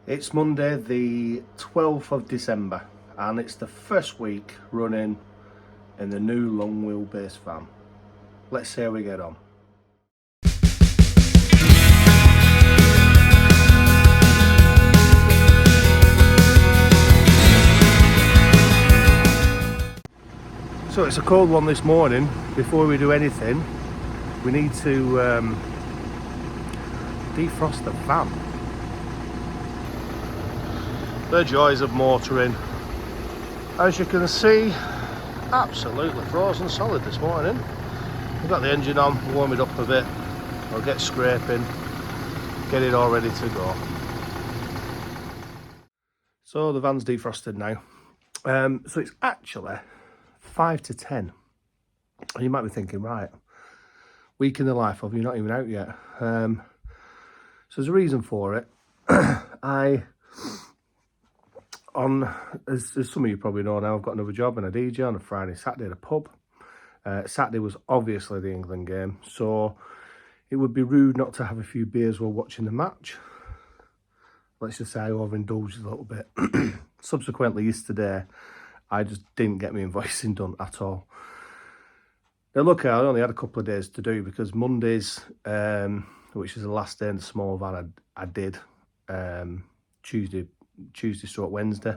It's Monday the 12th of December and it's the first week running in the new long wheelbase van. Let's see how we get on. So it's a cold one this morning. Before we do anything, we need to defrost the van. The joys of motoring. As you can see, absolutely frozen solid this morning. We've got the engine on, warm it up a bit, I'll get scraping, get it all ready to go. So the van's defrosted now. So it's actually 5 to 10. And you might be thinking, right, week in the life of, you're not even out yet. So there's a reason for it. As some of you probably know now, I've got another job and a DJ on a Friday, Saturday at a pub. Saturday was obviously the England game, so it would be rude not to have a few beers while watching the match. Let's just say I overindulged a little bit. Subsequently, yesterday, I just didn't get my invoicing done at all. Now, luckily, I only had a couple of days to do because Mondays, which is the last day in the small van, I did Tuesday stroke Wednesday.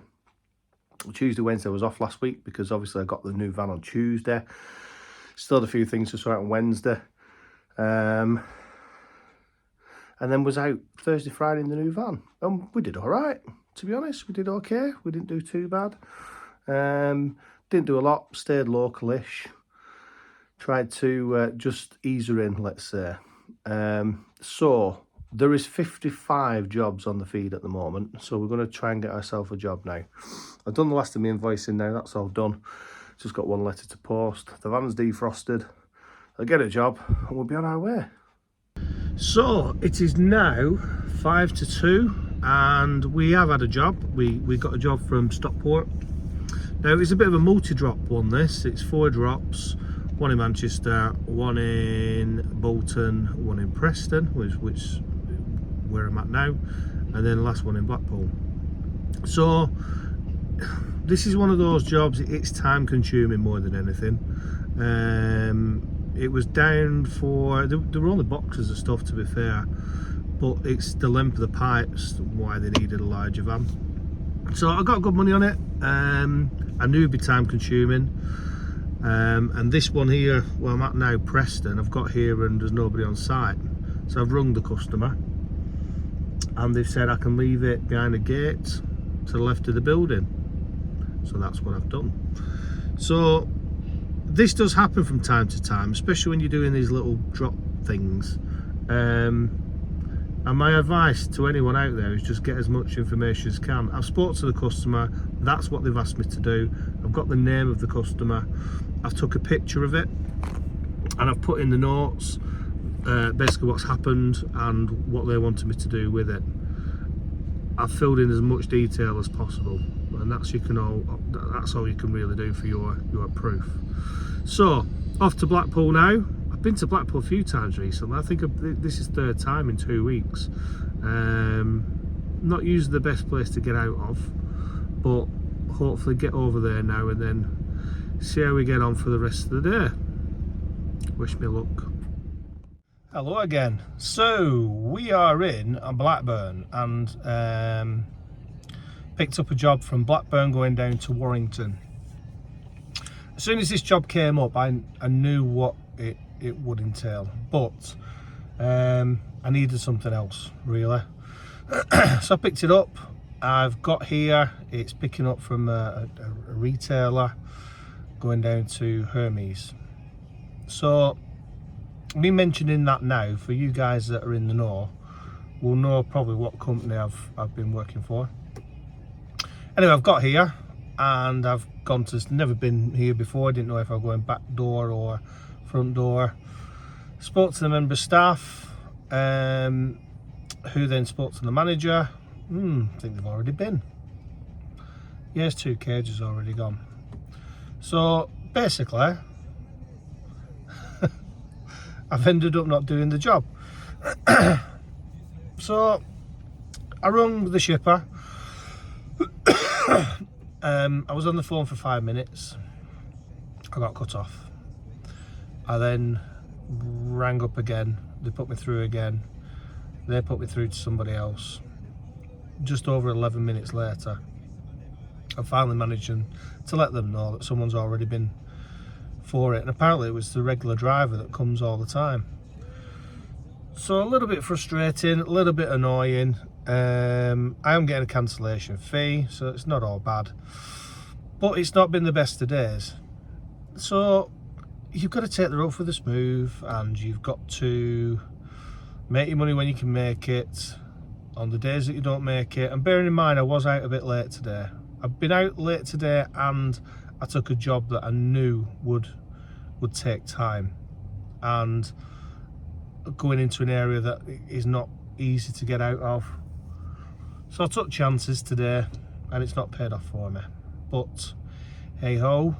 Wednesday was off last week because obviously I got the new van on Tuesday. Still had a few things to sort out on Wednesday. And then was out Thursday, Friday in the new van. And we did all right, to be honest. We did okay. We didn't do too bad. Didn't do a lot, stayed local-ish. Tried to just ease her in, let's say. So there is 55 jobs on the feed at the moment, so we're going to try and get ourselves a job now. I've done the last of my invoicing now, that's all done. Just got one letter to post. The van's defrosted. I'll get a job and we'll be on our way. So it is now 5 to 2 and we have had a job. We got a job from Stockport. Now it's a bit of a multi-drop one this. It's 4 drops. One in Manchester, one in Bolton, one in Preston, which where I'm at now, and then the last one in Blackpool. So this is one of those jobs, it's time consuming more than anything. It was down for, there were only boxes of stuff to be fair, but it's the length of the pipes why they needed a larger van. So I got good money on it. I knew it'd be time consuming. And this one here, where I'm at now, Preston, I've got here and there's nobody on site. So I've rung the customer and they've said I can leave it behind the gate to the left of the building. So that's what I've done. So this does happen from time to time, especially when you're doing these little drop things. And my advice to anyone out there is just get as much information as can. I've spoke to the customer, that's what they've asked me to do. I've got the name of the customer, I've took a picture of it and I've put in the notes basically what's happened and what they wanted me to do with it. I've filled in as much detail as possible and that's all you can really do for your proof. So off to Blackpool now. I've been to Blackpool a few times recently. I think this is third time in 2 weeks. Not usually the best place to get out of, but hopefully get over there now and then see how we get on for the rest of the day. Wish me luck. Hello again. So we are in Blackburn and picked up a job from Blackburn going down to Warrington. As soon as this job came up, I knew what it would entail, but I needed something else really. So I picked it up. I've got here, it's picking up from a retailer going down to Hermes. So me mentioning that now, for you guys that are in the know, will know probably what company I've been working for. Anyway, I've got here and I've gone to, never been here before, I didn't know if I was going back door or front door. Spoke to the member of staff, who then spoke to the manager. I think they've already been. Yes, 2 cages already gone. So basically, I've ended up not doing the job. So I rung the shipper. I was on the phone for 5 minutes. I got cut off. I then rang up again. They put me through again. They put me through to somebody else. Just over 11 minutes later, I finally managed to let them know that someone's already been for it. And apparently it was the regular driver that comes all the time. So a little bit frustrating, a little bit annoying. I am getting a cancellation fee, so it's not all bad. But it's not been the best of days. So you've got to take the road for the smooth, and you've got to make your money when you can make it, on the days that you don't make it. And bearing in mind, I was out a bit late today. I've been out late today, and I took a job that I knew would take time, and going into an area that is not easy to get out of. So I took chances today, and it's not paid off for me. But hey ho.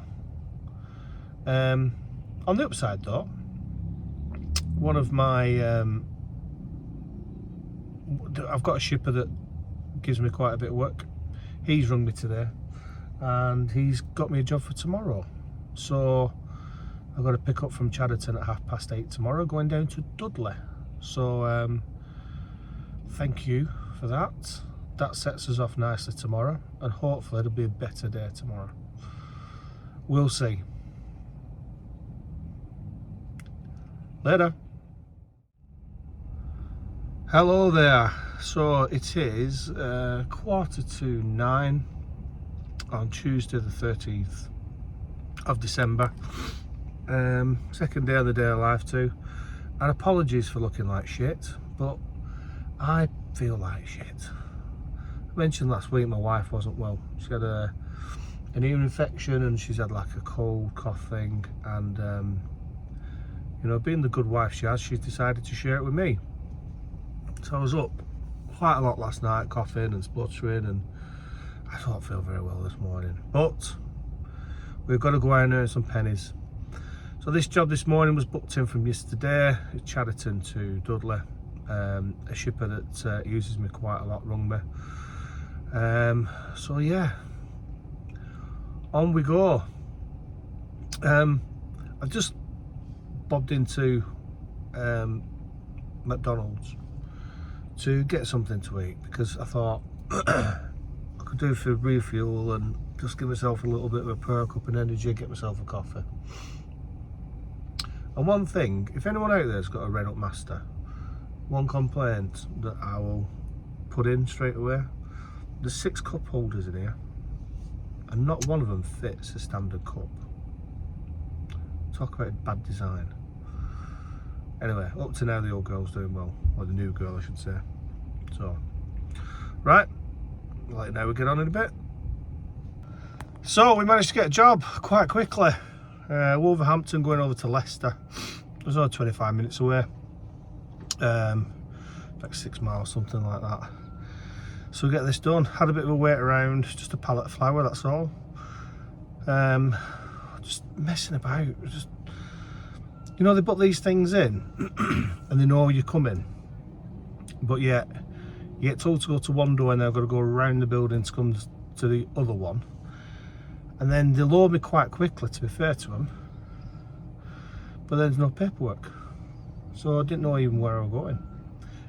On the upside though, one of my I've got a shipper that gives me quite a bit of work. He's rung me today, and he's got me a job for tomorrow. So I've got to pick up from Chadderton at 8:30 tomorrow, going down to Dudley. So thank you for that. That sets us off nicely tomorrow, and hopefully it'll be a better day tomorrow. We'll see. Later. Hello there. So it is 9:15 on Tuesday the 13th of December. Second day of the day of life too. And apologies for looking like shit, but I feel like shit. I mentioned last week my wife wasn't well. She had an ear infection, and she's had like a cold, cough thing, and you know, being the good wife she has, she's decided to share it with me. So I was up quite a lot last night, coughing and spluttering, and I don't feel very well this morning. But we've got to go out and earn some pennies. So this job this morning was booked in from yesterday. It's Chadderton to Dudley. A shipper that uses me quite a lot rung me. So yeah, on we go. I've just bobbed into McDonald's to get something to eat, because I thought I could do for refuel and just give myself a little bit of a perk up and energy, get myself a coffee. And one thing, if anyone out there's got a Red Up Master, one complaint that I will put in straight away: there's 6 cup holders in here, and not one of them fits a standard cup. Talk about bad design. Anyway, up to now the old girl's doing well, or the new girl I should say. So, right, I'll let you know we get on in a bit. So we managed to get a job quite quickly. Wolverhampton going over to Leicester. It was only 25 minutes away. Like 6 miles, something like that. So we get this done. Had a bit of a wait around, just a pallet of flour, that's all. Just messing about. Just, you know, they put these things in and they know you're coming, but yet you get told to go to one door and they've got to go around the building to come to the other one. And then they load me quite quickly, to be fair to them, but there's no paperwork, so I didn't know even where I was going.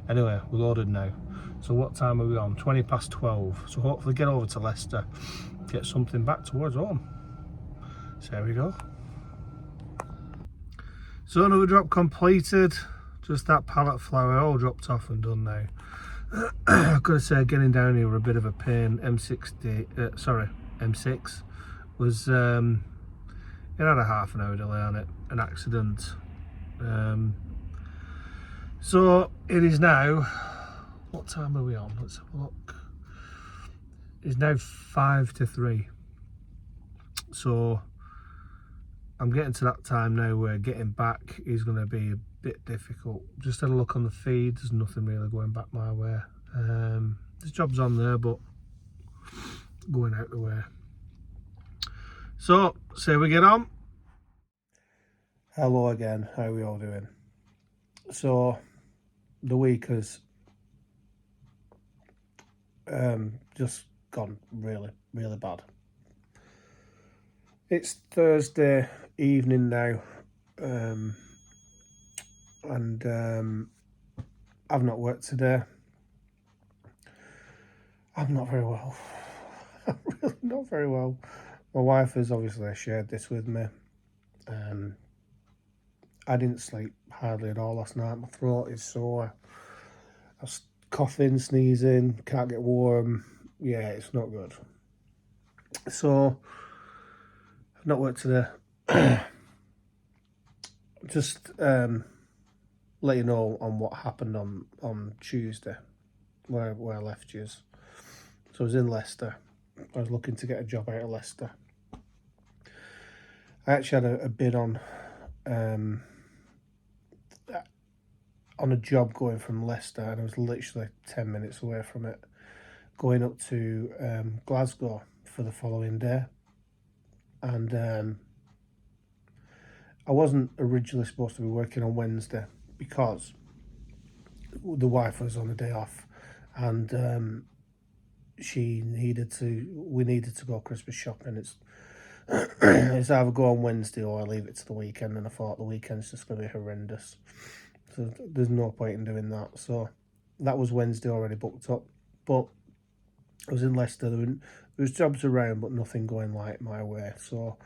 Anyway, we're loaded now. So what time are we on? 12:20. So hopefully get over to Leicester, get something back towards home. So there we go. So another drop completed. Just that pallet of flour all dropped off and done now. I've got to say, getting down here were a bit of a pain. M6 was it had a half an hour delay on it, an accident. So it is now, what time are we on? Let's have a look. It's now 5 to 3. So I'm getting to that time now where getting back is going to be a bit difficult. Just had a look on the feed, there's nothing really going back my way. There's jobs on there, but going out the way. So, say we get on. Hello again, how are we all doing? So, the week has just gone really, really bad. It's Thursday evening now, and I've not worked today. I'm not very well. I'm really not very well. My wife has obviously shared this with me. I didn't sleep hardly at all last night. My throat is sore. I was coughing, sneezing, can't get warm. Yeah, it's not good. So, I've not worked today. Just let you know on what happened on Tuesday, where I left you. So I was in Leicester. I was looking to get a job out of Leicester. I actually had a bid on a job going from Leicester, and I was literally 10 minutes away from it, going up to Glasgow for the following day. And I wasn't originally supposed to be working on Wednesday because the wife was on a day off, and we needed to go Christmas shopping. It's either go on Wednesday or I leave it to the weekend, and I thought the weekend's just going to be horrendous. So there's no point in doing that. So that was Wednesday already booked up. But I was in Leicester. There was jobs around, but nothing going like my way. So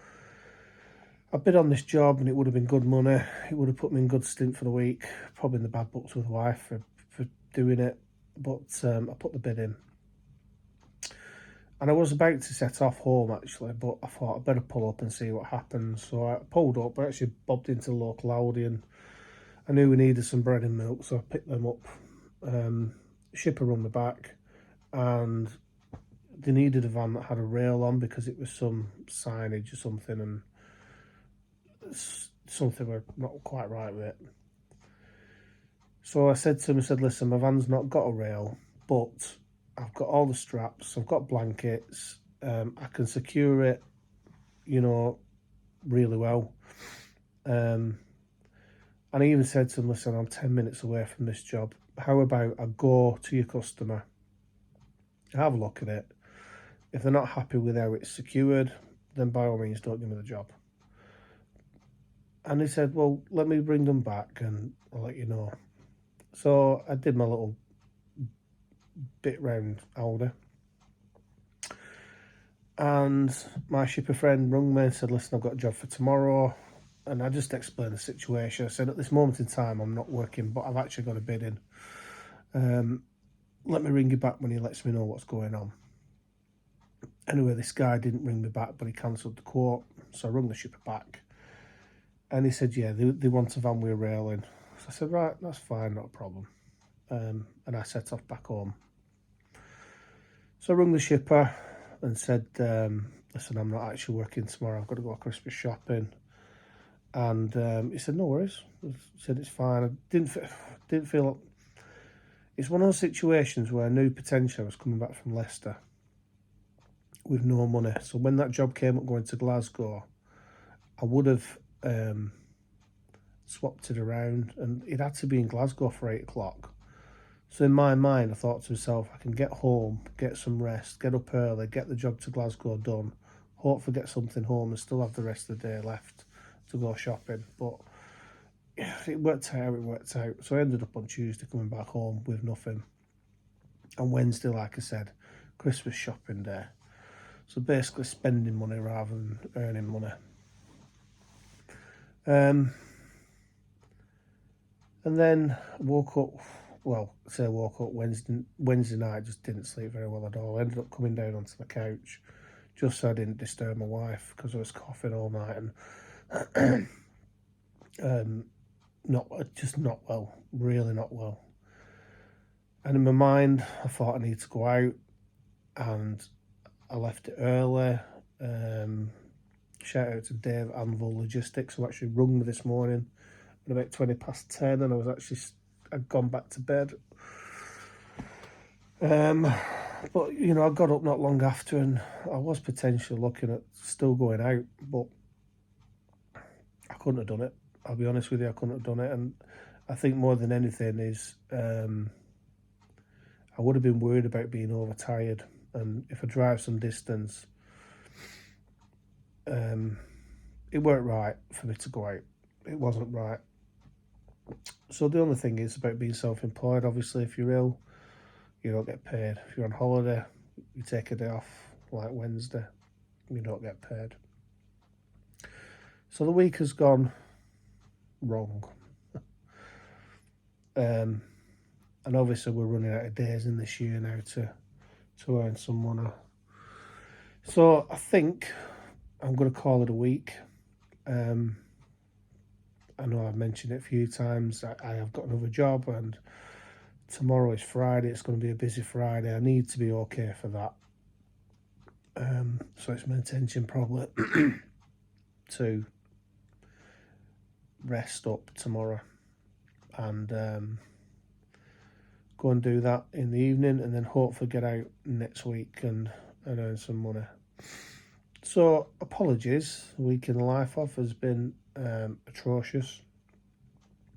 I bid on this job, and it would have been good money. It would have put me in good stint for the week. Probably in the bad books with the wife for doing it. But I put the bid in. And I was about to set off home, actually, but I thought I'd better pull up and see what happens. So I pulled up. I actually bobbed into the local Aldi, and I knew we needed some bread and milk, so I picked them up. Shipper rung me back, and they needed a van that had a rail on because it was some signage or something, and something were not quite right with it. So I said to him, listen, my van's not got a rail, but I've got all the straps, I've got blankets, I can secure it, really well. And I even said to him, listen, I'm 10 minutes away from this job. How about I go to your customer, have a look at it. If they're not happy with how it's secured, then by all means, don't give me the job. And he said, well, let me bring them back and I'll let you know. So I did my little bit round Aldi. And my shipper friend rung me and said, listen, I've got a job for tomorrow. And I just explained the situation. I said, at this moment in time, I'm not working, but I've actually got a bid in. Let me ring you back when he lets me know what's going on. Anyway, this guy didn't ring me back, but he cancelled the quote. So I rung the shipper back. And he said, yeah, they want a van with a railing. So I said, right, that's fine, not a problem. And I set off back home. So I rung the shipper and said, listen, I'm not actually working tomorrow. I've got to go Christmas shopping. And he said, no worries. He said, it's fine. I didn't feel... It's one of those situations where I knew potentially I was coming back from Leicester with no money. So when that job came up going to Glasgow, I would have swapped it around, and it had to be in Glasgow for 8 o'clock. So in my mind, I thought to myself, I can get home, get some rest, get up early, get the job to Glasgow done, hopefully get something home and still have the rest of the day left to go shopping. But it worked out. So I ended up on Tuesday coming back home with nothing. And Wednesday, like I said, Christmas shopping day. So basically spending money rather than earning money. And then I woke up Wednesday night, just didn't sleep very well at all. I ended up coming down onto the couch just so I didn't disturb my wife because I was coughing all night and not well, really not well. And in my mind, I thought I need to go out, and I left it early. Shout out to Dave Anvil Logistics, who actually rung me this morning at about 20 past 10, and I'd gone back to bed. But I got up not long after, and I was potentially looking at still going out, but I couldn't have done it. I'll be honest with you, I couldn't have done it. And I think more than anything is, I I would have been worried about being overtired, and if I drive some distance, it weren't right for me to go out. It wasn't right. So the only thing is about being self-employed, obviously, if you're ill, you don't get paid. If you're on holiday, you take a day off, like Wednesday, you don't get paid. So the week has gone wrong. And obviously we're running out of days in this year now to earn some money. So I think I'm going to call it a week. I know I've mentioned it a few times. I have got another job, and tomorrow is Friday. It's going to be a busy Friday. I need to be okay for that. So it's my intention probably to rest up tomorrow and go and do that in the evening, and then hopefully get out next week and earn some money. So apologies, the week in the life of has been atrocious.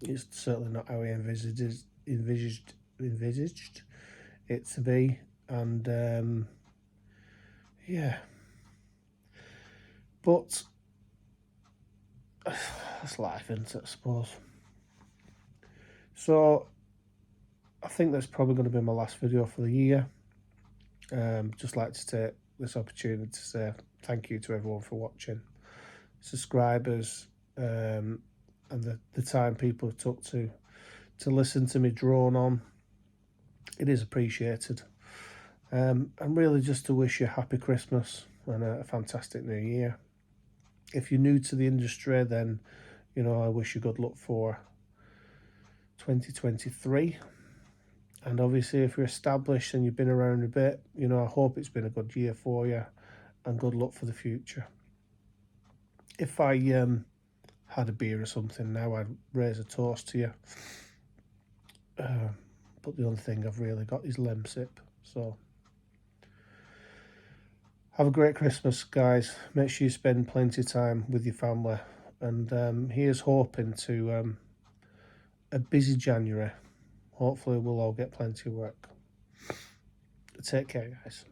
It's certainly not how I envisaged it to be, and yeah, but that's life, isn't it, I suppose. So I think that's probably going to be my last video for the year. Just like to take this opportunity to say thank you to everyone for watching, subscribers, and the time people took to listen to me drone on. It is appreciated. And really just to wish you a happy Christmas and a fantastic new year. If you're new to the industry, then I wish you good luck for 2023. And obviously if you're established and you've been around a bit, I hope it's been a good year for you, and good luck for the future. If I had a beer or something now, I'd raise a toast to you. But the only thing I've really got is Lemsip. So have a great Christmas, guys. Make sure you spend plenty of time with your family. And here's hoping to a busy January. Hopefully we'll all get plenty of work. Take care, guys.